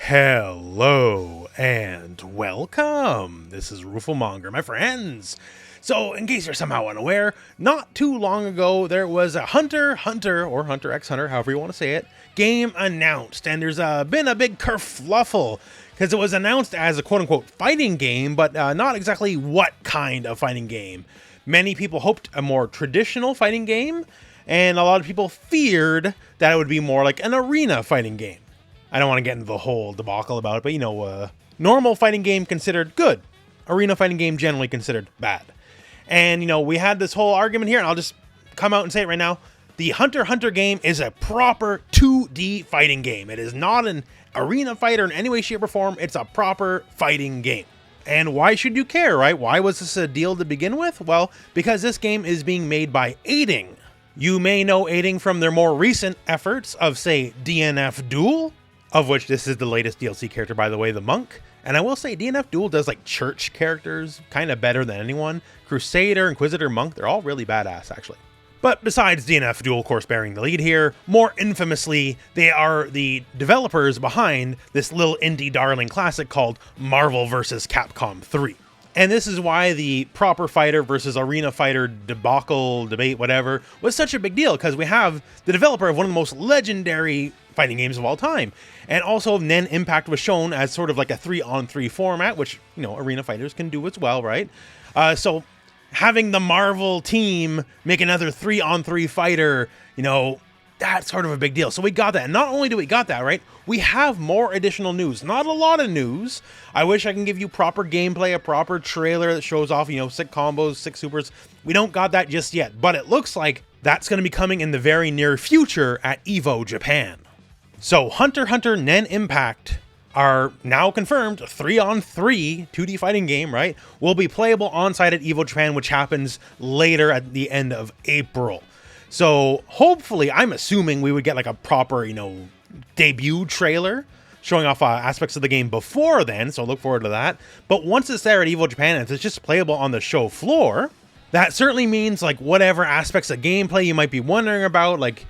Hello and welcome. This is rooflemonger, my friends. So, in case you're somehow unaware, not too long ago there was a Hunter or Hunter x Hunter, however you want to say it, game announced, and there's been a big kerfluffle because it was announced as a quote-unquote fighting game, but not exactly what kind of fighting game. Many people hoped a more traditional fighting game, and a lot of people feared that it would be more like an arena fighting game. I don't want to get into the whole debacle about it, but you know, normal fighting game considered good. Arena fighting game generally considered bad. And, you know, we had this whole argument here, and I'll just come out and say it right now. The Hunter x Hunter game is a proper 2D fighting game. It is not an arena fighter in any way, shape, or form. It's a proper fighting game. And why should you care, right? Why was this a deal to begin with? Well, because this game is being made by Aiding. You may know Aiding from their more recent efforts of, say, DNF Duel, of which this is the latest DLC character, by the way, the Monk. And I will say DNF Duel does like church characters kind of better than anyone. Crusader, Inquisitor, Monk, they're all really badass, actually. But besides DNF Duel, of course, bearing the lead here, more infamously, they are the developers behind this little indie darling classic called Marvel vs. Capcom 3. And this is why the proper fighter versus arena fighter debacle, debate, whatever, was such a big deal, because we have the developer of one of the most legendary fighting games of all time. And also Nen Impact was shown as sort of like a 3-on-3 format, which, you know, arena fighters can do as well, right? So having the Marvel team make another 3-on-3 fighter, you know, that's sort of a big deal. So we got that. And not only do we got that, right? We have more additional news. Not a lot of news. I wish I can give you proper gameplay, a proper trailer that shows off, you know, 6 combos, 6 supers. We don't got that just yet, but it looks like that's going to be coming in the very near future at EVO Japan. So Hunter x Hunter Nen Impact are now confirmed 3-on-3 2D fighting game, right? Will be playable on-site at EVO Japan, which happens later at the end of April. So hopefully, I'm assuming we would get like a proper, you know, debut trailer showing off aspects of the game before then, so look forward to that. But once it's there at EVO Japan and it's just playable on the show floor, that certainly means like whatever aspects of gameplay you might be wondering about, like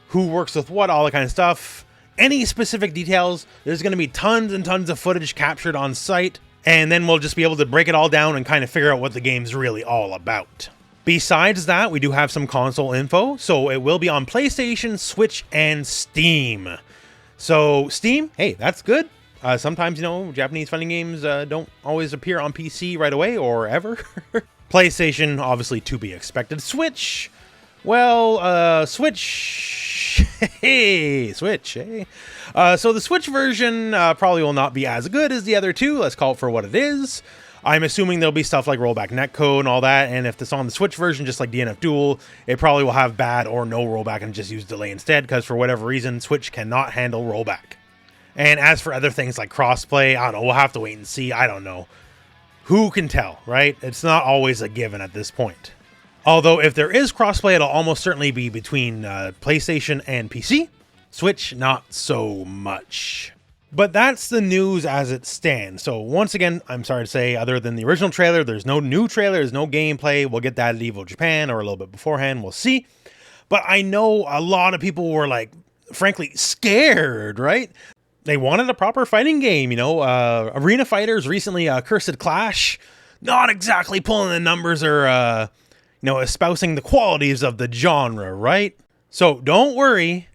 who works with what, all that kind of stuff, any specific details, there's going to be tons and tons of footage captured on site, and then we'll just be able to break it all down and kind of figure out what the game's really all about. Besides that, we do have some console info, so it will be on PlayStation, Switch, and Steam. So Steam, hey, that's good. Sometimes, you know, Japanese fighting games don't always appear on PC right away or ever. PlayStation, obviously to be expected. Switch, well, Switch, hey, Switch, hey. So the Switch version probably will not be as good as the other two. Let's call it for what it is. I'm assuming there'll be stuff like rollback netcode and all that, and if it's on the Switch version, just like DNF Duel, it probably will have bad or no rollback and just use delay instead, because for whatever reason, Switch cannot handle rollback. And as for other things like crossplay, I don't know, we'll have to wait and see, I don't know. Who can tell, right? It's not always a given at this point. Although if there is crossplay, it'll almost certainly be between PlayStation and PC. Switch, not so much. But that's the news as it stands. So once again, I'm sorry to say, other than the original trailer, there's no new trailer, there's no gameplay. We'll get that at EVO Japan or a little bit beforehand, we'll see. But I know a lot of people were like, frankly, scared, right? They wanted a proper fighting game, you know. Arena Fighters recently, Cursed Clash, not exactly pulling the numbers or, you know, espousing the qualities of the genre, right? So don't worry,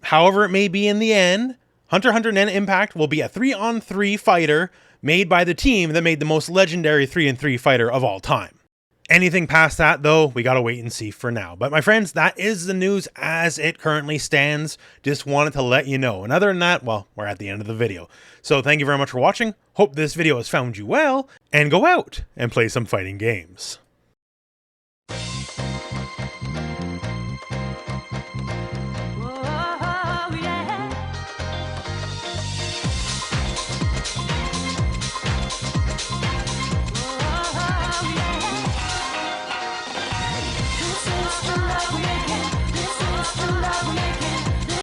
however it may be in the end, Hunter x Hunter Nen Impact will be a 3-on-3 fighter made by the team that made the most legendary 3-on-3 fighter of all time. Anything past that, though, we gotta wait and see for now. But my friends, that is the news as it currently stands. Just wanted to let you know. And other than that, well, we're at the end of the video. So thank you very much for watching. Hope this video has found you well, and go out and play some fighting games.